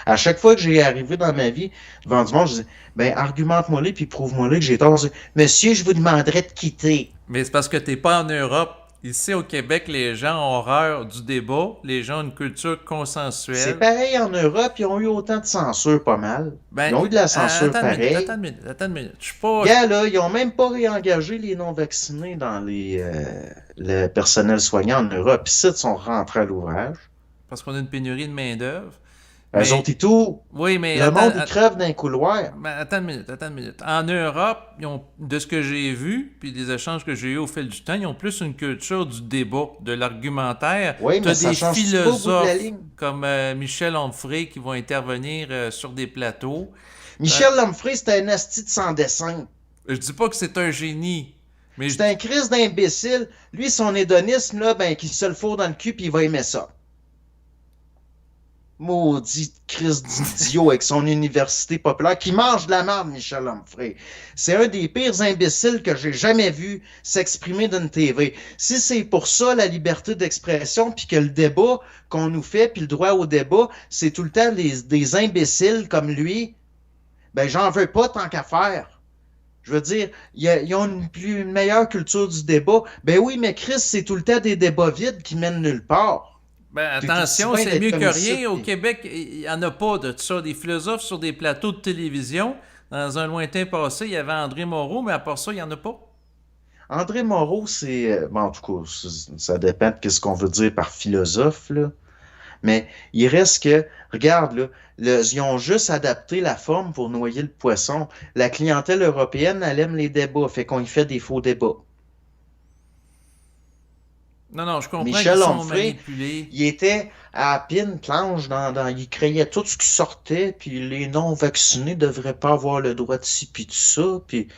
À chaque fois que j'ai arrivé dans ma vie devant du monde, je disais, ben, argumente-moi-les puis prouve-moi-les que j'ai tort. Je dis, monsieur, je vous demanderais de quitter. Mais c'est parce que t'es pas en Europe. Ici, au Québec, les gens ont horreur du débat. Les gens ont une culture C'est consensuelle. pareil en Europe, ils ont eu autant de censure, pas mal. Ben, Ils ont eu de la censure attends une minute, attends pareil. une minute, attends une minute. Je suis pas. Gars, là, ils ont même pas réengagé les non-vaccinés dans le personnel soignant en Europe. Ici, ils sont rentrés à l'ouvrage. Parce qu'on a une pénurie de main-d'œuvre. Eux Mais, autres et tout. oui, mais Le monde, ils crèvent dans les couloirs. ben, attends une minute, attends une minute. En Europe, de ce que j'ai vu, puis des échanges que j'ai eus au fil du temps, ils ont plus une culture du débat, de l'argumentaire. Oui, Tu as mais ça des change-tu pas au bout de la philosophes ligne? comme Michel Onfray qui vont intervenir sur des plateaux. T'as- Michel Lomfray, c'était un asti de sans dessin. Je dis pas que c'est un génie, mais je C'est un crise d'imbécile. Lui, son hédonisme, là, ben, qu'il se le fourre dans le cul, puis il va aimer ça. Maudit crise d'idiot avec son université populaire qui mange de la merde, Michel Onfray. C'est un des pires imbéciles que j'ai jamais vu s'exprimer d'une TV. Si c'est pour ça la liberté d'expression, puis que le débat qu'on nous fait, puis le droit au débat, c'est tout le temps des imbéciles comme lui, ben j'en veux pas tant qu'à faire. Je veux dire, ils ont une meilleure culture du débat. Ben oui, mais Chris, c'est tout le temps des débats vides qui mènent nulle part. ben, T'es aussi attention, bien c'est d'être mieux comme que ici. rien. Au Québec, il n'y en a pas de ça. Des philosophes sur des plateaux de télévision. Dans un lointain passé, il y avait André Moreau, mais à part ça, il n'y en a pas. André Moreau, c'est. Bon, en tout cas, ça dépend de ce qu'on veut dire par philosophe, là. Mais il reste que, regarde, là, ils ont juste adapté la forme pour noyer le poisson. La clientèle européenne, elle aime les débats, fait qu'on y fait des faux débats. Non, non, je comprends qu'ils Michel sont Onfray, manipulés. il était à pine planche il créait tout ce qui sortait, puis les non-vaccinés devraient pas avoir le droit de ci, puis de ça, puis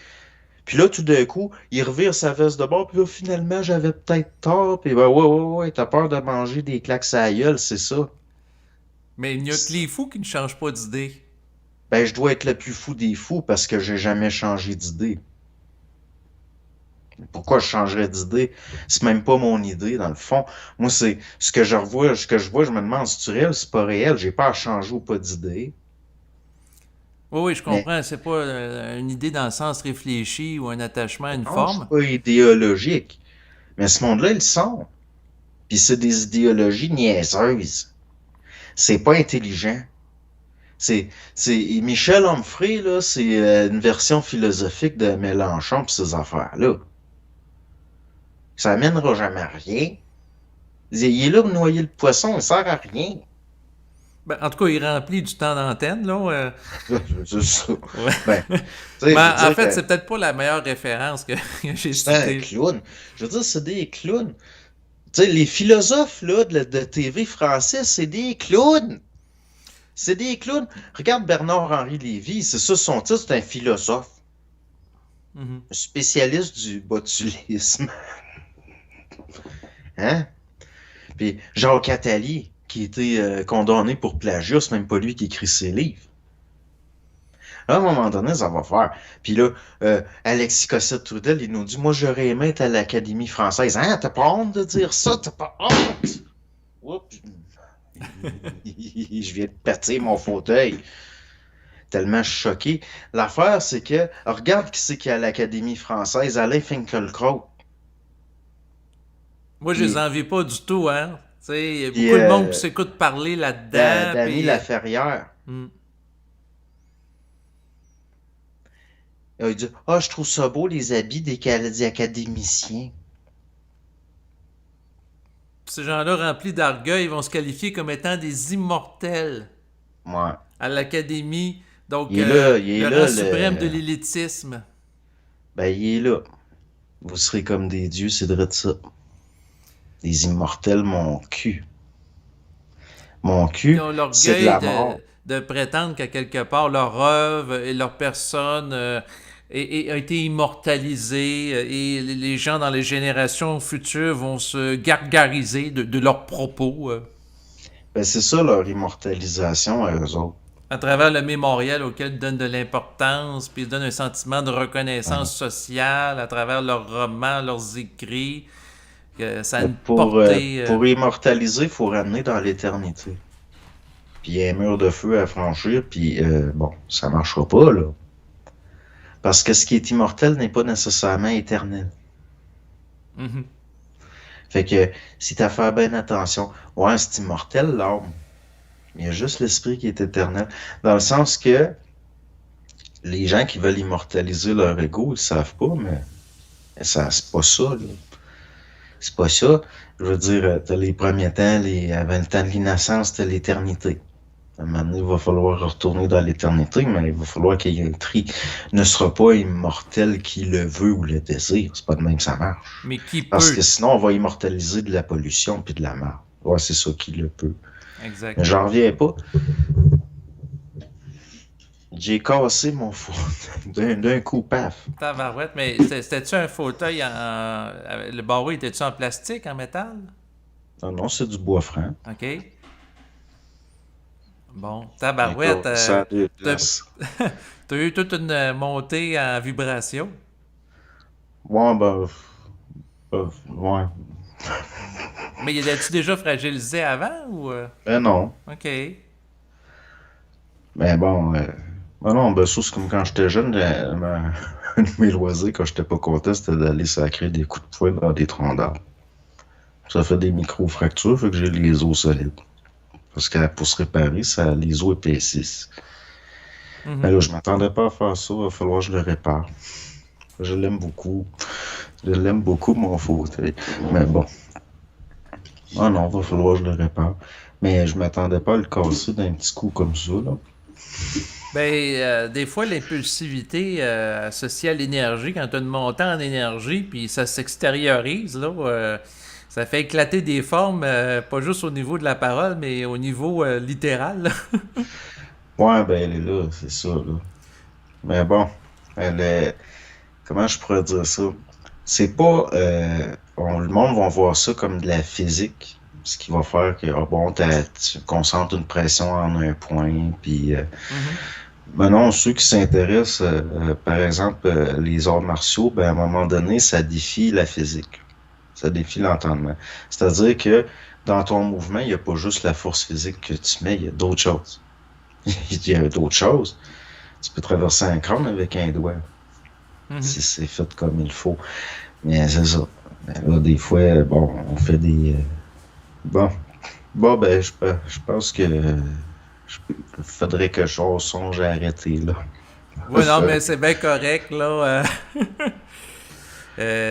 là, tout d'un coup, il revire sa veste de bord, puis là, finalement, j'avais peut-être tort, puis ben ouais, t'as peur de manger des claques à la gueule, c'est ça. Mais il n'y a que les fous qui ne changent pas d'idée. Ben, je dois être le plus fou des fous parce que j'ai jamais changé d'idée. Pourquoi je changerais d'idée? C'est même pas mon idée, dans le fond. Moi, c'est ce que je revois, ce que je vois, je me demande si c'est réel, c'est pas réel. J'ai pas à changer ou pas d'idée. Oui, oui, je Mais comprends. C'est pas une idée dans le sens réfléchi ou un attachement à une non, je suis forme. pas idéologique. Mais ce monde-là, ils le sont. Puis c'est des idéologies niaiseuses. C'est pas intelligent. C'est Michel Onfray, là, c'est une version philosophique de Mélenchon pis ces affaires-là. Ça amènera jamais à rien. Il est là pour noyer le poisson, il sert à rien. Ben, en tout cas, il remplit du temps d'antenne, là. C'est ça. Ouais. Ben, tu sais, Mais je veux en dire fait, que c'est peut-être pas la meilleure référence que j'ai c'est un citée. clown. Je veux dire, c'est des clowns. Tu sais, les philosophes là, de TV français, c'est des clowns. C'est des clowns. Regarde Bernard-Henri Lévy, c'est ça son titre, c'est un philosophe, Mhm. un spécialiste du botulisme. Hein? Puis Jacques Attali, qui a été condamné pour plagiat, c'est même pas lui qui écrit ses livres. À un moment donné, ça va faire. Puis là, Alexis Cossette-Trudel, il nous dit, moi, j'aurais aimé être à l'Académie française. Hein, t'as pas honte de dire ça? T'as pas honte? Oups. Je viens de péter mon fauteuil. Tellement choqué. L'affaire, c'est que, regarde qui c'est qui est à l'Académie française, Alain Finkielkraut. Moi, je les Puis, envie pas du tout, hein. Tu sais, il y a puis beaucoup de monde qui s'écoute parler là-dedans, Dany puis... Laferrière. hmm. Il dit, ah, je trouve ça beau, les habits des académiciens. Ces gens-là remplis d'orgueil vont se qualifier comme étant des immortels Ouais. à l'Académie. Donc, Il est le rang là, suprême de l'élitisme. ben, il est là. Vous serez comme des dieux, c'est vrai de ça. Les immortels, mon cul. Mon Ils cul, ont c'est de l'orgueil la mort. de prétendre qu'à quelque part, leur œuvre et leur personne a été immortalisée et les gens dans les générations futures vont se gargariser de leurs propos Ben, c'est ça leur immortalisation à eux autres. à travers le mémorial auquel ils donnent de l'importance, puis ils donnent un sentiment de Hein. reconnaissance sociale à travers leurs romans, leurs écrits, que ça a une Pour, portée... pour immortaliser, il faut ramener dans l'éternité. puis il y a un mur de feu à franchir, puis bon, ça marchera pas, là. Parce que ce qui est immortel n'est pas nécessairement éternel. Mhm. Fait que si t'as fait bien attention, ouais, c'est immortel, l'âme. Il y a juste l'esprit qui est éternel. Dans le sens que les gens qui veulent immortaliser leur ego, ils savent pas, mais ça, c'est pas ça, là. C'est pas ça. Je veux dire, t'as les premiers temps, avant le temps de l'innocence, t'as l'éternité. À un moment donné, il va falloir retourner dans l'éternité, mais il va falloir qu'il y ait un tri. Ne sera pas immortel qui le veut ou le désire. C'est pas de même que ça marche. Mais qui Parce que peut? sinon, on va immortaliser de la pollution puis de la mort. Ouais, c'est ça qui le peut. Exact. Mais j'en reviens pas. J'ai cassé mon four d'un coup, paf. Tabarouette, mais c'était-tu un fauteuil le barreau était-tu en plastique, en métal? Non, non, c'est du bois franc. OK. Bon, J'ai tabarouette, cassé ça à deux t'as, places. t'as eu toute une montée en vibration. Ouais, ouais. Mais y a-tu déjà fragilisé avant ou... Ben non. OK. Mais bon, non, ben ça, c'est comme quand j'étais jeune, un de mes loisirs, quand j'étais pas content, c'était d'aller sacrer des coups de poing dans des troncs d'arbres. Ça fait des micro-fractures, fait que j'ai les os solides. Parce que pour se réparer, les os épaississent. Mais Mhm. là, je m'attendais pas à faire ça, il va falloir que je le répare. Je l'aime beaucoup. Je l'aime beaucoup, mon fauteuil. Mais bon. Ah non, il va falloir que je le répare. Mais je m'attendais pas à le casser d'un petit coup comme ça, là. Ben, des fois, l'impulsivité associée à l'énergie, quand tu as une montée en énergie, puis ça s'extériorise, là, ça fait éclater des formes, pas juste au niveau de la parole, mais au niveau littéral, là. Ouais, ben elle est là, c'est ça, là. Mais bon, elle est... Comment je pourrais dire ça? C'est pas... le monde va voir ça comme de la physique. Ce qui va faire que, ah bon, tu concentres une pression en un point, puis... Mhm. ben non, ceux qui s'intéressent, par exemple, les arts martiaux, ben à un moment donné, ça défie la physique. Ça défie l'entendement. C'est-à-dire que dans ton mouvement, il n'y a pas juste la force physique que tu mets, il y a d'autres choses. Il y a d'autres choses. Tu peux traverser un crâne avec un doigt, Mhm. si c'est fait comme il faut. Mais c'est ça. Mais là, des fois, bon, on fait des... bon, ben, je pense que faudrait que je songe à arrêter, là. Ouais, non, mais c'est bien correct, là.